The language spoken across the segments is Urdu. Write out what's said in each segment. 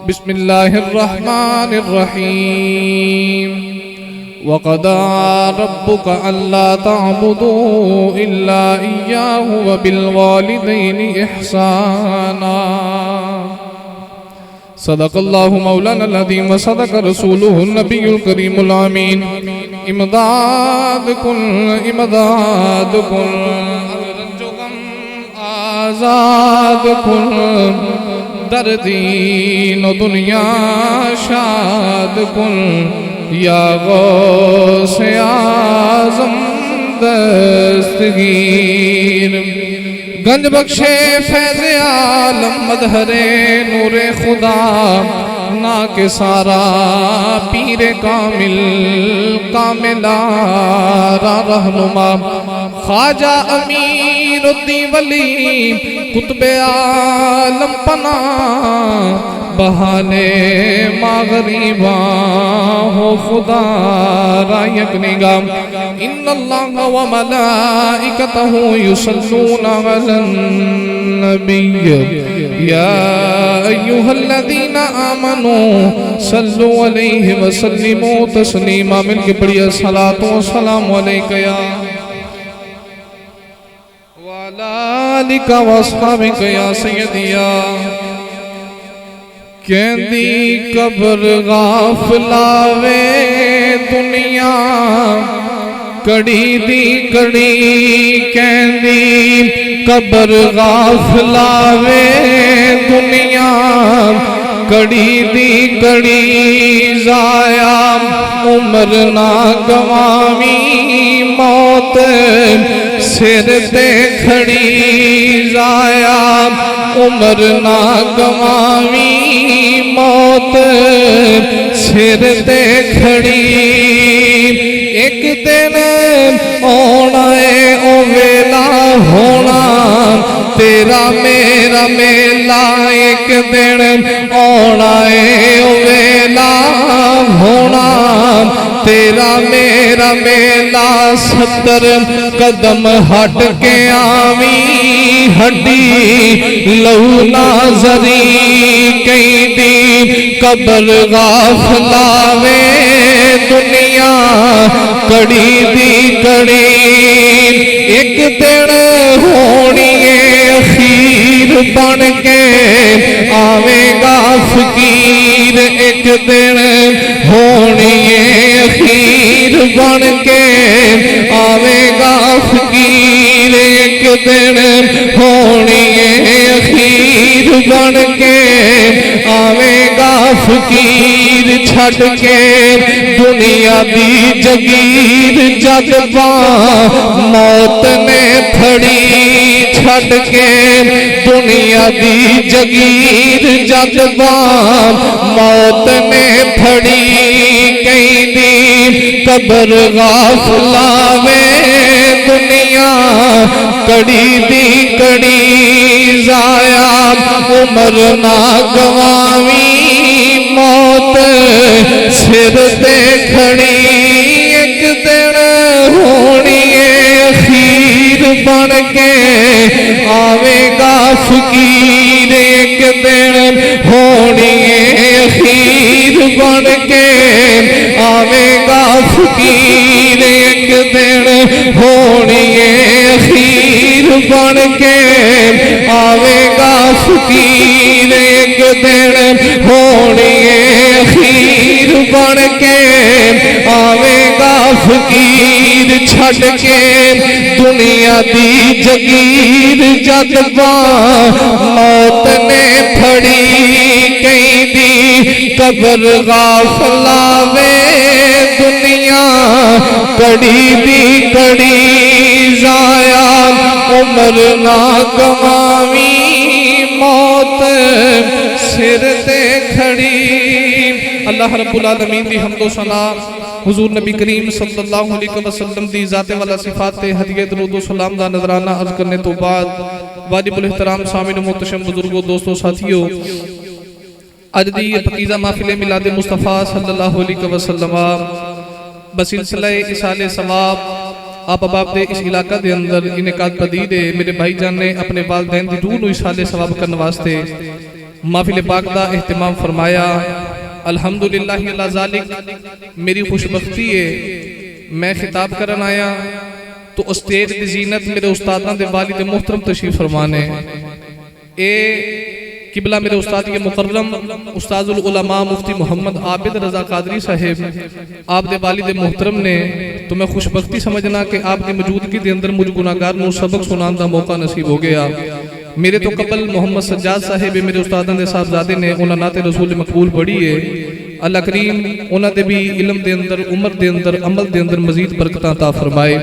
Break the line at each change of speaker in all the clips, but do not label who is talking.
بسم اللہ الرحمن الرحیم وَقَضَى رَبُّكَ أَلَّا تَعْبُدُوا إِلَّا إِيَّاهُ وَبِالْوَالِدَيْنِ إِحْسَانًا صدق اللہ مولانا العظیم وصدق رسولہ النبی الکریم الامین امداد کن رنج و غم آزاد کن در دین و دنیا شاد کن یا غوث اعظم دستگیر گنج بخشے فیض عالم مظہر نور خدا نا کے سارا پیر کامل کاملارا رہنما خواجہ امیر الدین ولی قطب عالم پناہ بہانے مغریباں ہو خدا را یک نگام ان اللہ و ملائکتہ یصلون علی النبی یا ایوہ الذین آمنوا صلو علیہ وسلموا تسلیما مل کے پڑھیا صلاة و سلام علیکہ یا وعلا آلک و اصحابک یا سیدیا کہندی قبر غافلاوے دنیا کڑی دی کڑی کہندی قبر غافلاوے دنیا کڑی دی کڑی ضائع عمر نہ گوامی موت سر تے کھڑی ضائع عمر نہ گوامی موت سر تے کھڑی ایک دن ہونا ہے او ویلا ہونا تیرا میرا میلا ایک دن ہونا ہے او ویلا ہونا تیرا میرا میلا 70 قدم ہٹ کے آویں ہڈی لہو ناظری کہیں دی قبر غافلاوے دنیا کڑی دی کڑی ایک دن ہونی اخیر بن کے آویں گا فقیر ایک دن ہونی اخیر بن کے آویں گا فقیر ایک دن ہونی اخیر بن کے آویں گا فقیر چھٹ کے دنیا دی جگیر جد موت نے پھڑی چھٹ کے دنیا دی جگیر جد موت نے پھڑی کہیں دی قبر غافلاوے دنیا کڑی دی کڑی ضائع عمر نہ گوامی موت سر تے کھڑی ایک دن ہونی اخیر بن کے آویں گا فقیر ایک دن ہونی اخیر بن کے آویں گا فقیر ایک دن ہونی اخیر بن کے آویں گا فقیر ایک دن ہونی اخیر بن کے آویں گا فقیر چھٹ کے دنیا دی جگیر جد موت نے پھڑی کہیں دی قبر غافلاوے دنیا کڑی دی کڑی ضائع عمر نہ گوامی موت سر تے کھڑی اللہ رب العالمین دی حمد و ثنا حضور نبی کریم صلی اللہ علیہ وسلم دی ذات والا صفات تے ہدیہ درود و سلام دا نظرانہ عرض کرنے تو بعد واجب الاحترام سامعین محتشم بزرگوں دوستوں ساتھیوں اج دی پاکیزہ محفل میلاد مصطفیٰ صلی اللہ علیہ وسلم بسلسلہ اصال ثواب آپ اب دے اس علاقہ دے اندر انعقاد پذیر ہے۔ میرے بھائی جان نے اپنے والدین دی روح نو اصال ثواب کرنے واسطے محفل پاک دا اہتمام فرمایا۔ الحمدللہ اللہ ذالک، میری خوش بختی ہے میں خطاب کرن آیا تو اسٹیج دی زینت میرے استاداں دے والد محترم تشریف فرمانے۔ اے قبلہ میرے استاد کے مکرم استاد العلماء مفتی محمد عابد رضا قادری صاحب، آپ دے والد محترم نے تو میں خوش بختی سمجھنا کہ آپ کی موجودگی دے اندر مجھ گناہگار نو سبق سنان دا موقع نصیب ہو گیا۔ میرے تو قبل محمد سجاد صاحب میرے استادان دے صاحبزادے نے انہاں نات رسول مقبول پڑھی ہے۔ اللہ کریم انہاں دے بھی علم دے اندر، عمر دے اندر، عمل دے اندر مزید برکتاں عطا فرمائے۔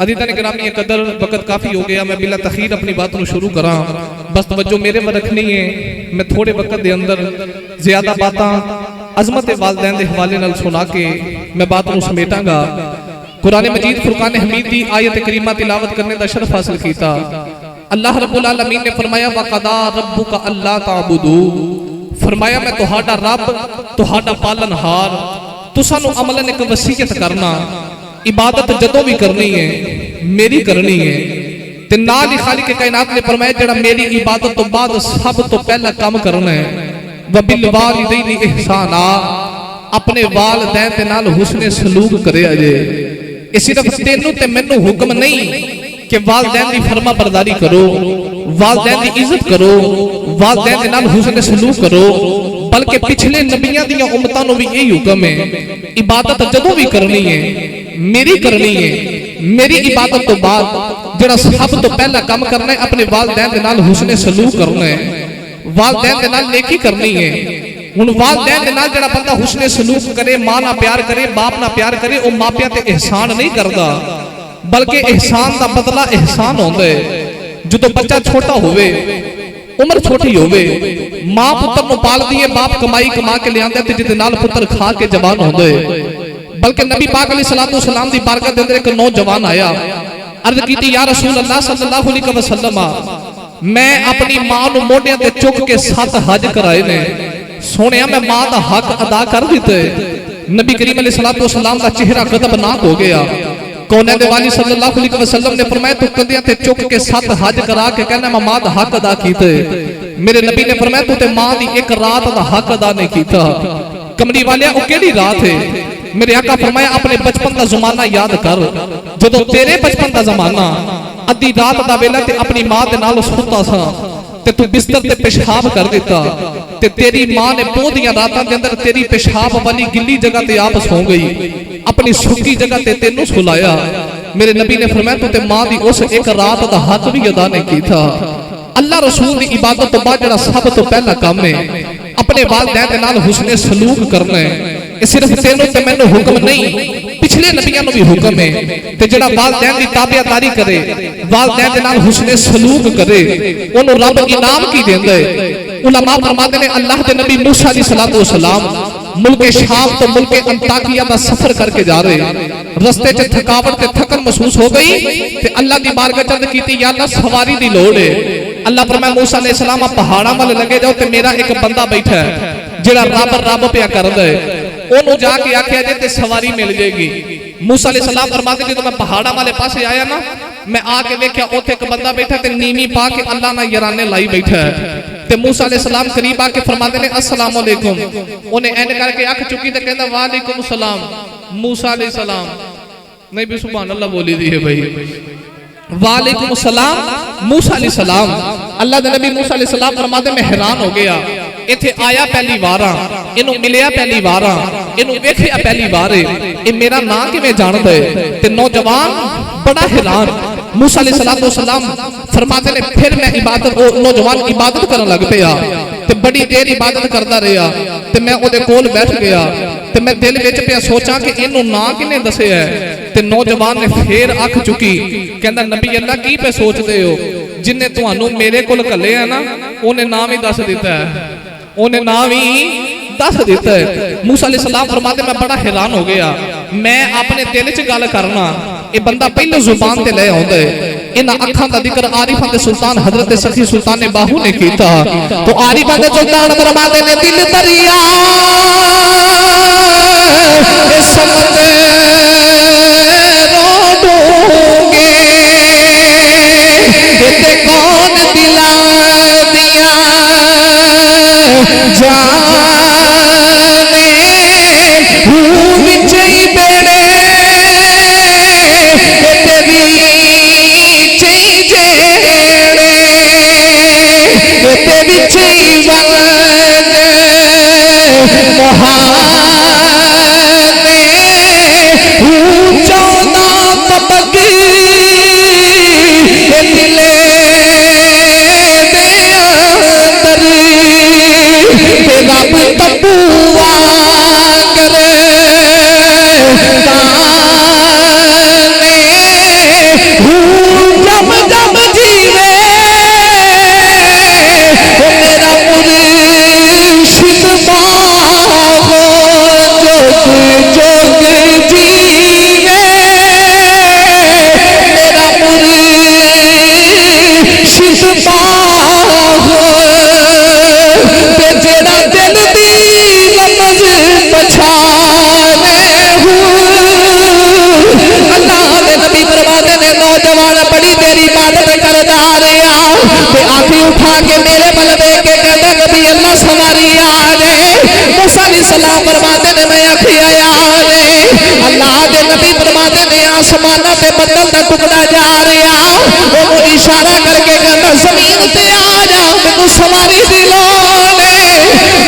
عزیزان گرامی قدر، وقت کافی ہو گیا، میں بلا تخیر اپنی بات نو شروع کراں، بس توجہ میرے پر رکھنی ہے۔ میں تھوڑے وقت دے اندر زیادہ باتاں عظمت والدین دے حوالے نال سنا کے میں بات نو سمیٹاں گا۔ قرآن مجید فرقان حمید دی آیت کریمہ تلاوت کرنے دا شرف حاصل کیتا۔ اللہ رب العالمین نے فرمایا وَقَضَىٰ رَبُّكَ أَلَّا تَعْبُدُوا، فرمایا میں تہاڈا رب، تہاڈا پالن ہار، تساں نو عملاً ایک وصیت کرنا، عبادت جدوں بھی کرنی ہے میری کرنی ہے۔ تے نال ہی خالق کائنات نے فرمایا جڑا میری عبادت تو بعد سب تو پہلا کام کرنا ہے وَبِالْوَالِدَيْنِ إِحْسَانًا، اپنے والدین دے نال حسن سلوک کرے اجے۔ اس صرف تینوں تے مینوں حکم نہیں کہ والدین دی فرما برداری کرو، والدین دی عزت کرو، والدین دے نال حسن سلوک کرو، بلکہ پچھلے نبیوں دیاں امتاں نو بھی یہی حکم ہے عبادت جدوں بھی کرنی ہے میری کرنی ہے۔ میری عبادت تو بعد جڑا سب تو پہلا کام کرنا ہے اپنے والدین دے نال حسن سلوک کرنا ہے، والدین دے نال نیکی کرنی ہے۔ ہن والدین دے نال جڑا بندہ حسن سلوک کرے، ماں نال پیار کرے، باپ نال پیار کرے، او ماں پیو تے احسان نہیں کردا، بلکہ احسان دا بدلہ احسان ہوندا ہے۔ جدوں بچہ چھوٹا ہوئے، عمر چھوٹی ہوئے، ماں پتر نو پال دیئے، باپ کمائی کما کے لے آندے تے جدے نال پتر کھا کے جوان ہوندے۔ بلکہ نبی پاک علیہ السلام دی بارگاہ دے اندر ایک نوجوان آیا، عرض کیتی یا رسول اللہ صلی اللہ علیہ وسلم، میں اپنی ماں نو موڈیاں تے چک کے 7 حج کرائے نے، سونیا میں ماں دا حق ادا کر دیتے۔ نبی کریم علیہ السلام دا چہرہ غضبناک ہو گیا۔ کونین دے والی صلی اللہ علیہ وسلم نے فرمایا تو کندیاں تے چک کے 7 حج کرا کے کہنا میں ماں دا حق ادا کیتے۔ میرے نبی نے فرمایا تو تے ماں دی ایک رات دا حق ادا نہیں کیتا۔ کملی والیا او کیڑی رات ہے؟ میرے آقا فرمایا اپنے بچپن دا زمانہ یاد کر، جدو تیرے بچپن دا زمانہ ادھی رات دا ویلا تے اپنی ماں دے نال ستا سا تے تو بستر تے پیشاب کر دیتا تے تیری ماں نے پودیاں راتاں دے اندر تیری پیشاب والی گلی جگہ تے آپ سو گئی، اپنی سکی جگہ تے تینوں سلایا۔ میرے نبی نے فرمایا تو تے ماں دی اس ایک رات دا حق بھی ادا نہیں کی تھا۔ اللہ رسول دی عبادت تو بعد جڑا سب تو پہلا کام ہے اپنے والدین دے نال حسن سلوک کرنا ہے۔ اس صرف تینوں تے مینوں حکم نہیں، پچھلے نبیوں نو بھی حکم ہے تے جڑا والدین دی تابعداری کرے، والدین دے نال حسن سلوک کرے، اونوں رب انعام کی دیندا ہے۔ علماء فرماتے ہیں اللہ دے نبی موسیٰ علیہ السلام ملک شام تو ملک انطاکیہ دا سفر کر کے جا رہے، رستے چ تھکاوٹ تے تھکن محسوس ہو گئی تے اللہ دی بارگاہ چرد کیتی یا اللہ سواری دی لوڑ ہے۔ اللہ فرمایا موسیٰ علیہ السلام آپ پہاڑاں والے لگے جاؤ تے میرا ایک بندہ بیٹھا ہے جڑا رب پیا کردا ہے، انہوں جا کے آکھیا جے تے سواری مل جائے گی۔ موسیٰ علیہ السلام فرماتے ہیں جدوں میں پہاڑاں والے پاسے آیا نا، میں آ کے ویکھیا اوتھے ایک بندہ بیٹھا تے نیوی پا کے اللہ نال یارانے لائی بیٹھا ہے۔ تے موسیٰ علیہ السلام قریب آ کے فرماتے ہیں السلام علیکم، انہیں این کر کے اکھ چکی تے کہندا وعلیکم السلام۔ موسیٰ علیہ السلام نہیں بھی سبحان اللہ بولی دی ہے بھائی، وعلیکم السلام موسیٰ علیہ السلام۔ اللہ دے نبی موسیٰ علیہ السلام فرماتے میں حیران ہو گیا، ایتھے آیا پہلی باراں، انہوں ملیا پہلی باراں، انہوں ویکھیا پہلی بارے، یہ میرا نا کہ میں جانتا ہے تے نوجوان بڑا حیران۔ موسیٰ علیہ السلام فرماتے ہیں پھر میں عبادت، نوجوان عبادت کرنے لگ پیا تے بڑی دیر عبادت کرتا رہا تے میں او دے کول بیٹھ گیا تے میں دل وچ پیا سوچاں کہ انہوں نا کنے دسے ہے تے نوجوان نے پھر اکھ چکی کہندا نبی اللہ کی پہ سوچ دے ہو، جن نے تانوں میرے کول گھلے ہے نا انہیں نام ہی دس دیتا ہے، انہیں نام ہی دس دیتا ہے۔ موسیٰ علیہ السلام فرماتے میں بڑا حیران ہو گیا، میں اپنے دل چ گل کرنا یہ بندہ پہلے زبان تے لے آندا ہے۔ انہاں اکھاں دا ذکر عارفاں دے سلطان حضرت سخی سلطان باہو نے کیتا تو عارفاں دے سلطان فرماتے نے دل دریا سمجھ رو گے تے کون دلا دیا جانے ہوں وچئی بیڑے تیری چئی جیڑے تیری چئی ون مہانے ہوں چودہ تبگی دلے رب تبوا کرے تانے جب جب جیوے میرا مرشد باغ جگ جیوے میرا مرشد باغ جڑا دل دی رمز پچھانے اللہ دے نبی فرماتے نے نوجوان بڑی تیری عبادت کردا رہیا تے آنکھیں اٹھا کے میرے بل دیکھ کے کہتا نبی اللہ سواری آ رہے موسیٰ علیہ السلام فرماتے نے میں آنکھیں آیا رہے اللہ دے نبی فرماتے نے آسمانہ تے بدل دا ٹکڑا جا رہیا وہ اشارہ کر کے کہتا زمین تے آ جا میں سواری دی لوڑ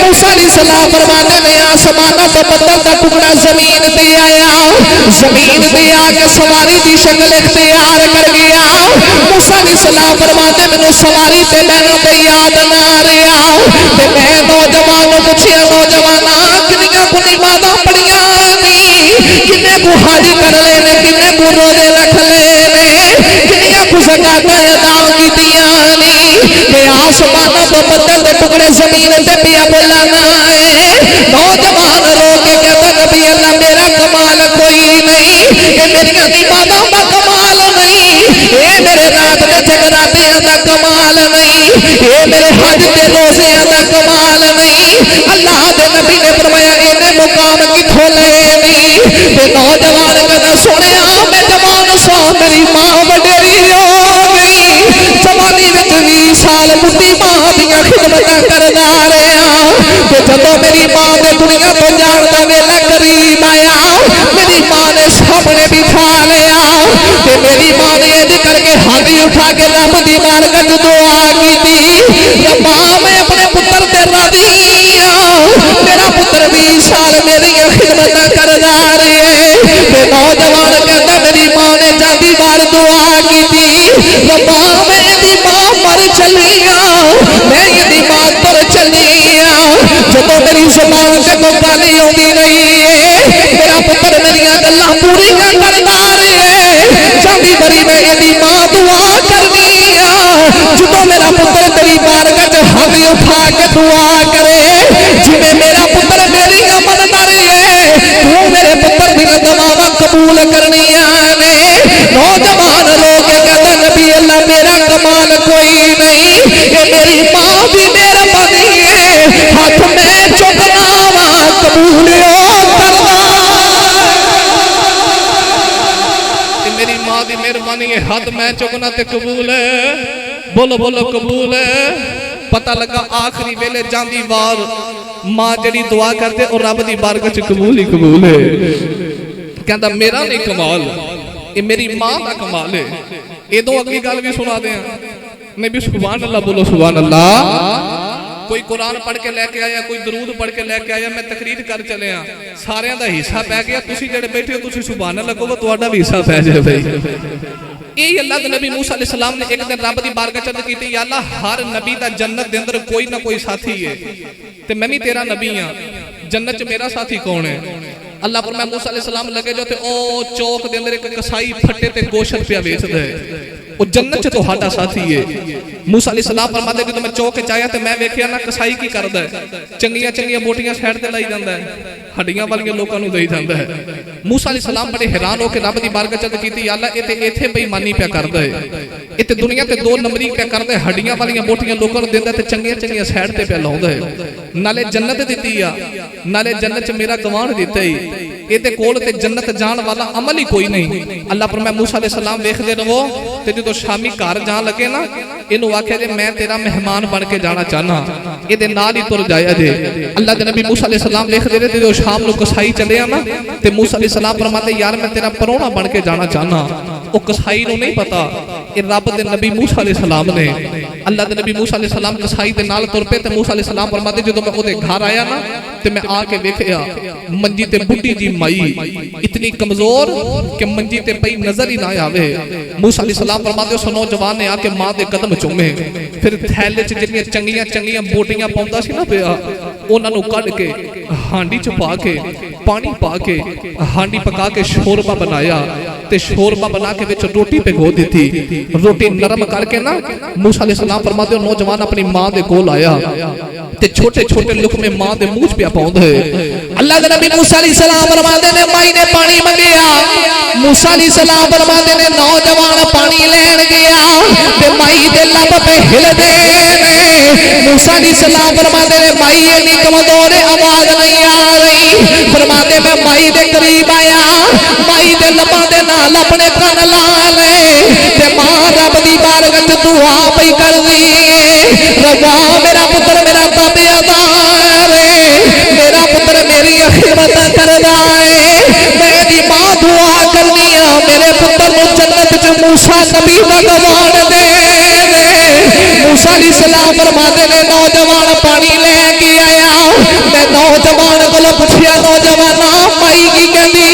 موسیٰ علیہ السلام فرماتے نے آسمانہ تو بدل دا ٹکڑا زمین تے آیا زمین تے آ کے سواری دی شکل اختیار کر گیا موسیٰ علیہ السلام فرماتے میں سواری تے لینا تے یاد نہ رہا تے میں نوجوانوں پوچھیا نوجوانا کنیاں کو نمازاں پڑھیاں نہیں کنے کو حج کر لے نے کنے کو روزے رکھ لے نے کنیاں کو زکاتاں ادا کیتیاں نہیں تے آسمانہ تو بدل دے ٹکڑے زمین تے پیا بولانا ہے نوجوان رو کے کہتا نبی اللہ میرا کمال کوئی نہیں یہ میری نمازاں دا کمال نہیں یہ میرے رات دے جگراتیاں دا کمال نہیں یہ میرے حج دے روزیاں دا کمال نہیں اللہ دے نبی نے فرمایا انہیں مقام کتھوں لے نہیں تے نوجوان کہتا سنیا میں جوان سو میری ماں وڈیری ہو گئی جوانی وچ 20 سال بڈھی ماں دیاں خدمتاں کردا رہیا تے جدوں میری ماں نے دنیا تو جان دا ویلا قریب آیا میری ماں نے سامنے بٹھا لیا تے میری ماں نے اج کر کے ہاتھ اٹھا کے رب دی بارگاہ وچ دعا کیتی ربا میں اپنے پتر تے راضی ہاں میرا پتر 20 سال میری خدمتاں کردا رہے تے نوجوان کہتا میری ماں نے جاندی بار دعا کیتی ربا میں دی ماں مر چلی میں دی ماں پر چلی جدو میری زبان سے کوئی گالی ہوندی نہیں ہے میرا پتر میری گلاں پوریاں کردا رہے جاندی بری میں دی ماں دعا کرنی جدو میرا پتر تیری بارگاہ وچ ہاتھ اٹھا کے دعا کرے جویں میرا پتر میری مندا رہے تو میرے پتر دی دعاواں قبول کرنیاں نے نوجوان رو کے کہتا نبی اللہ میرا کمال کوئی نہیں یہ میری ماں بھی میرا بنی ہے ہاتھ میں چکنا وا قبول کرنا میری ماں دی مہربانی ہے ہاتھ میں چکنا تے قبول ہے بولو بولو قبول ہے پتہ لگا آخری ویلے جاندی وار ماں جڑی دعا کرتے اور رب دی بارگاہ وچ قبول ہی قبول ہے کہندا میرا نہیں کمال یہ میری ماں دا کمال ہے یہ دو اگلی گل بھی سنا دیں نبی سبحان اللہ بولو سبحان اللہ کوئی قرآن پڑھ کے لے کے آیا کوئی درود پڑھ کے لے کے آیا میں تقریر کر چلے ہاں سارے دا حصہ پہ گیا تسی جڑے بیٹھے ہو تسی سبحان اللہ کہو تہاڈا بھی حصہ پہ جائے بھائی یہ اللہ کے نبی موسیٰ علیہ السلام نے ایک دن رب دی بارگاہ چند کی تھی یا اللہ ہر نبی دا جنت دے اندر کوئی نہ کوئی ساتھی ہے تے میں بھی تیرا نبی ہاں جنت چ میرا ساتھی کون ہے اللہ پر میں موسیٰ علیہ السلام لگے جو تے او چوک دے اندر ایک کسائی پھٹے تے گوشت پہ ویچ دے وہ جنت چ تو ہاڈا ساتھی ہے موسیٰ علیہ السلام فرماتے کہ میں چوک چاہیا تے میں ویکھیا نا کسائی کی کردا ہے چنگیاں چنگیاں بوٹیاں سائیڈ تے لائی جاندا ہے ہڈیاں والیاں لوکاں نوں دئی جاندا ہے موسیٰ علیہ السلام بڑے حیران ہو کے رب دی بارگاہ چ کیتی یا اللہ ایتھے بے ایمانی پہ کردا ہے ایتھے دنیا تے دو نمبری پہ کردا ہے ہڈیاں والیاں بوٹیاں لوکاں نوں دیندا تے چنگیاں چنگیاں سائیڈ تے پہ لاوندا ہے نالے جنت دتی آ نالے جنت چ میرا گوان دتا ہی یہ تے کول تے جنت جان والا عمل ہی کوئی نہیں اللہ پر میں موسیٰ علیہ السلام ویکھدے رہو تے جدوں شامی گھر جان لگے نا اینو آکھیا جے میں تیرا مہمان بن کے جانا چاہنا یہ دے نال ہی تر جایا جے اللہ دے نبی موسیٰ علیہ السلام لکھ دے رہے تھے شام نو کسائی چلے آنا تے موسیٰ علیہ السلام فرماتے یار میں تیرا پرونا بن کے جانا چاہنا وہ کسائی نو نہیں پتا یہ رب دے نبی موسیٰ علیہ السلام نے اللہ دے نبی موسیٰ علیہ السلام کسائی دے نال تر پہ تے موسیٰ علیہ السلام فرماتے جدو میں دے گھر آیا نا تے میں آ کے ویکھیا منجی تے بڈھی جی مائی اتنی کمزور کہ منجی تے پئی نظر ہی نہ آوے موسیٰ علیہ السلام فرماتے اس نوجوان نے آ کے ماں دے قدم چومے پھر تھیلے چ جنیاں چنگیاں چنگیاں بوٹیاں پاوندا سی نا پیا انہاں نو کڈ کے ہانڈی چ پا کے پانی پا کے ہانڈی پکا کے شوربا بنایا تے شوربا بنا کے وچ روٹی پگو دیتی روٹی نرم کر کے نا موسیٰ علیہ السلام فرماتے ہو نوجوان اپنی ماں دے کول آیا تے چھوٹے چھوٹے لقمے ماں دے منہ پہ پاؤند ہے اللہ دے نبی موسیٰ علیہ السلام فرماتے نے مائی نے پانی منگیا موسیٰ علیہ السلام فرماتے نے نوجوان پانی لین گیا تے مائی دے لب پہ ہل دے موسیٰ علیہ السلام فرماتے نے مائی اتنی کمزور آواز نہیں آ رہی فرماتے میں مائی دے قریب آیا مائی دے لباں دے نال اپنے کن لا لے تے ماں رب دی بارگاہ وچ دعا پئی کر دی ربا میرا پتر میرا تابعدار میرا پتر میری خدمت کردا ہے میں دی ماں دعا کرنی ہے میرے پتر نو جنت وچ موسیٰ نبی دا گوان دے موسیٰ علیہ السلام فرماتے نے نوجوان پانی لے کے آیا میں نوجوان کو پوچھیا نوجوان مائی کی کہندی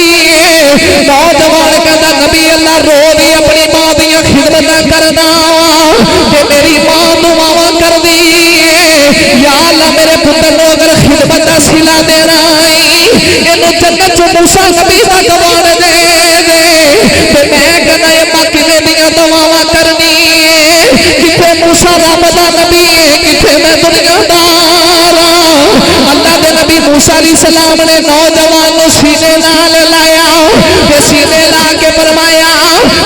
نوجوان کہندا نبی اللہ رو دی اپنی ماں دی خدمت کردا کہ میری ماں دعا کردی یا اللہ میرے پتر نو اگر خدمت دا صلہ دینا اینو جنت چ موسیٰ نبی دا گوان دے تے میں کہنا اے ماں کنے دیاں دعاواں کرنی کتے موسیٰ رب دا نبی کتے میں دنیا دار اللہ دے نبی موسیٰ علیہ السلام نے نوجوان نو سینے نال لایا تے سینے لا کے فرمایا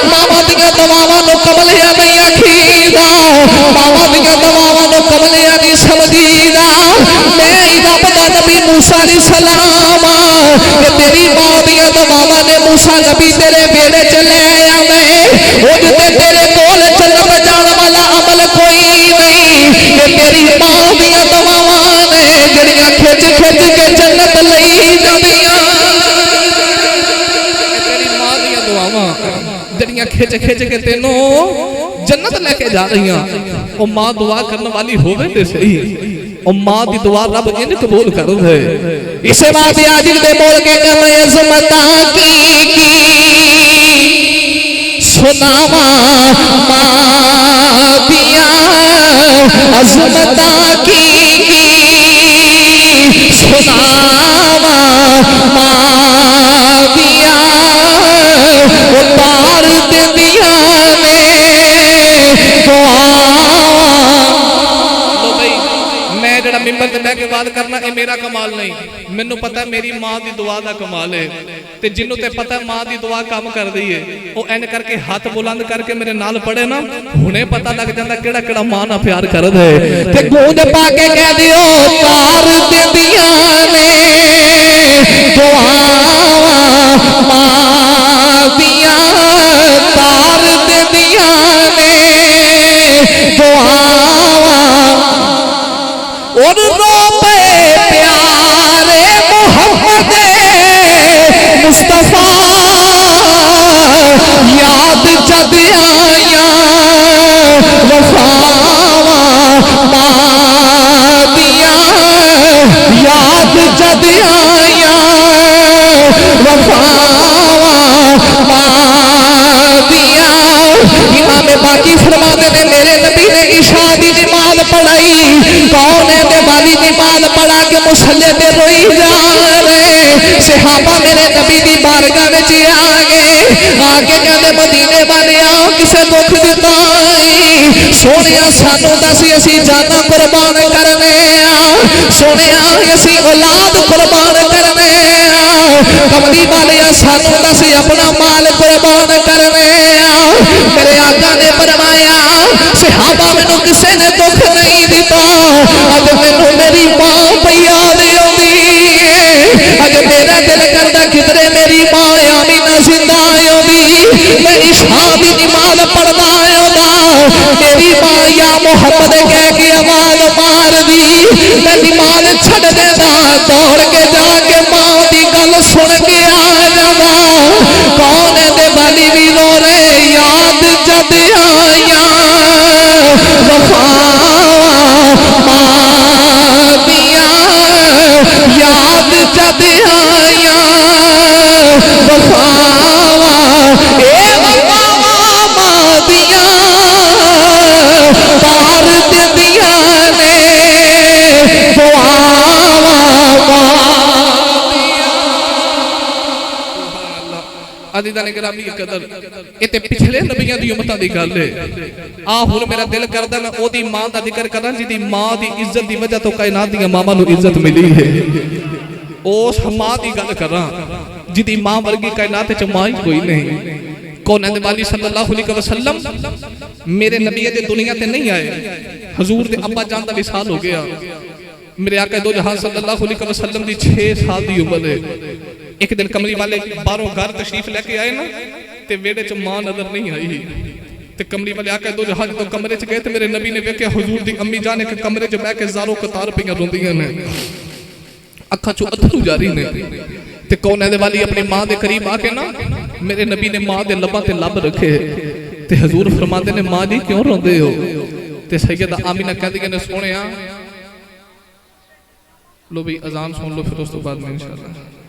ماما دیاں دعاواں نو قبلیاں نہیں آکھیدا ماما دیاں دعاواں نو قبلیاں نہیں سمجھیدا میں رب دا نبی موسیٰ علیہ السلام کہ تیری ماں دیاں دعاواں نے موسیٰ نبی تیرے بیڑے چلے آیا میں او جتے تیرے کول جنت جان والا عمل کوئی نہیں کہ تیری ماں دیاں دعاواں نے جڑیاں کھچ کھچ کے جنت لئی جاندیاں تیری ماں دیاں دعاواں جڑیاں کھچ کھچ کے تینوں جنت لے کے جا رہی ہیں او ماں دعا کرنے والی ہووے تے صحیح او ماں دی دعا رب ان قبول کر دے اسے بات عاجل دے بول کے کہ میں عظمتاں کی سناوا ماں دیا عظمتاں کی سناوا ماں دیا اتار دیا نے دعا جڑا ممبر تے بیٹھ کے بات کرنا اے میرا کمال نہیں مینوں پتہ ہے میری ماں دی دعا دا کمال ہے تے جنوں تے پتہ ہے ماں دی دعا کام کر دی ہے او این کر کے ہاتھ بلند کر کے میرے نال پڑھے نا ہنے پتہ لگ جاندا کیڑا کیڑا ماں نال پیار کردا ہے تے گونج پا کے کہہ دیو تار دیندیاں نے دعا ماں دیا تار دیندیاں نے دعا اور رو پہ پیارے محمد مصطفیٰ یاد جد آیا وفا ماں دیا یاد جد آیا وفا ماں دیا امام باقی فرماتے نے میرے نبی نے عشاء دی نماز پڑھائی کون ہے دیوالی نماز پڑھا کے مصلی پہ روئی جا رہے صحابہ میرے نبی دی بارگاہ میں آگے کہتے مدینے والے آؤ کسے دکھ دیتا سونیا سانو دسی اسی جانا قربان کرنے سونیا اسی اولاد قربان کرنے کملی والے سانو دسی اپنا مال قربان کرنے میرے آقا نے فرمایا صحابہ میں کسے نے دکھ نہیں دیتا اج میں میری ماں پہ یاد آتی اج میرا دل کرتا کدھرے میری ماں آمینہ زندہ آئی میں عشاء دی نماز پڑھنا آیا میری ماں یا محمد کہہ کے آواز مار دی چھڑ دینا دوڑ کے جا کے ماں دی گل سن کے آ جانا کون دے والی بھی رو رہے یاد جد آیا وفا ماں دیا یاد جد آیا وفا اے وفا ماں دیا پار دے دیا نے عزیزان گرامی قدر اتے پچھلے نبیوں دی امتاں دی گل ہے ہن میرا دل کردا میں او دی ماں دا ذکر کراں جی دی ماں دی عزت دی وجہ تو کائنات دی ماما نو عزت ملی ہے اس ماں دی گل کراں جی دی ماں ورگی کائنات وچ ماں ہی کوئی نہیں کون ہے والی صلی اللہ علیہ وسلم میرے نبی دے دنیا تے نہیں آئے حضور دے ابا جان دا وصال ہو گیا میرے آقا دو جہاں صلی اللہ علیہ وسلم دی 6 سال دی عمر ہے ایک دن کمری والے باہروں گھر تشریف لے کے آئے نا تے ویڑے چ ماں نظر نہیں آئی تے کمری والے آقا دو جہاں تو کمرے چ گئے تے میرے نبی نے ویکھیا حضور دی امی جان ایک کمرے چ بیٹھ کے زاروں قطار پیاں روندیاں نے اکھاں چوں اتھرو جاری نے تے کون ہے والی اپنی ماں دے قریب آ کے نا میرے نبی نے ماں دے لباں تے لب رکھے تے حضور فرماندے نے ماں جی کیوں روندے ہو تے سیدہ آمینہ کہندی نے سونیا لو بھی اذان سن لو پھر اس تو بعد میں انشاءاللہ